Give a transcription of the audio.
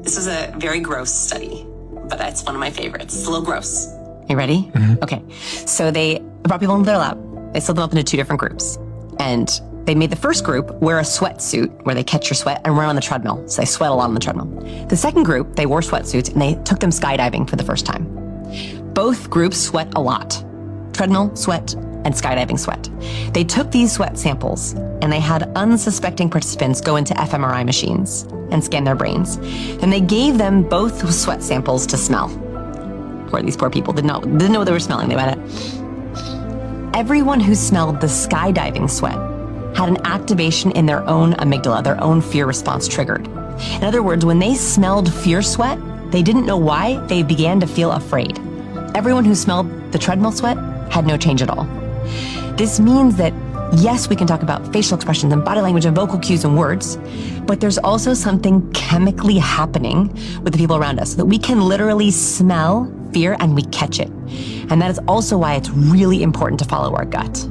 This was a very gross study, but it's one of my favorites. It's a little gross. You ready? Okay. So they brought people into their lab. They split them up into 2 different groups. And they made the first group wear a sweatsuit where they catch your sweat and run on the treadmill. So they sweat a lot on the treadmill. The second group, they wore sweatsuits and they took them skydiving for the first time. Both groups sweat a lot. Treadmill sweat and skydiving sweat. They took these sweat samples and they had unsuspecting participants go into fMRI machines and scan their brains. Then they gave them both sweat samples to smell. These poor people didn't know what they were smelling. They went Everyone who smelled the skydiving sweat had an activation in their own amygdala, their own fear response triggered. In other words, when they smelled fear sweat, they didn't know why, they began to feel afraid. Everyone who smelled the treadmill sweat had no change at all. This means that, yes, we can talk about facial expressions and body language and vocal cues and words, but there's also something chemically happening with the people around us, that we can literally smell fear and we catch it. And that is also why it's really important to follow our gut.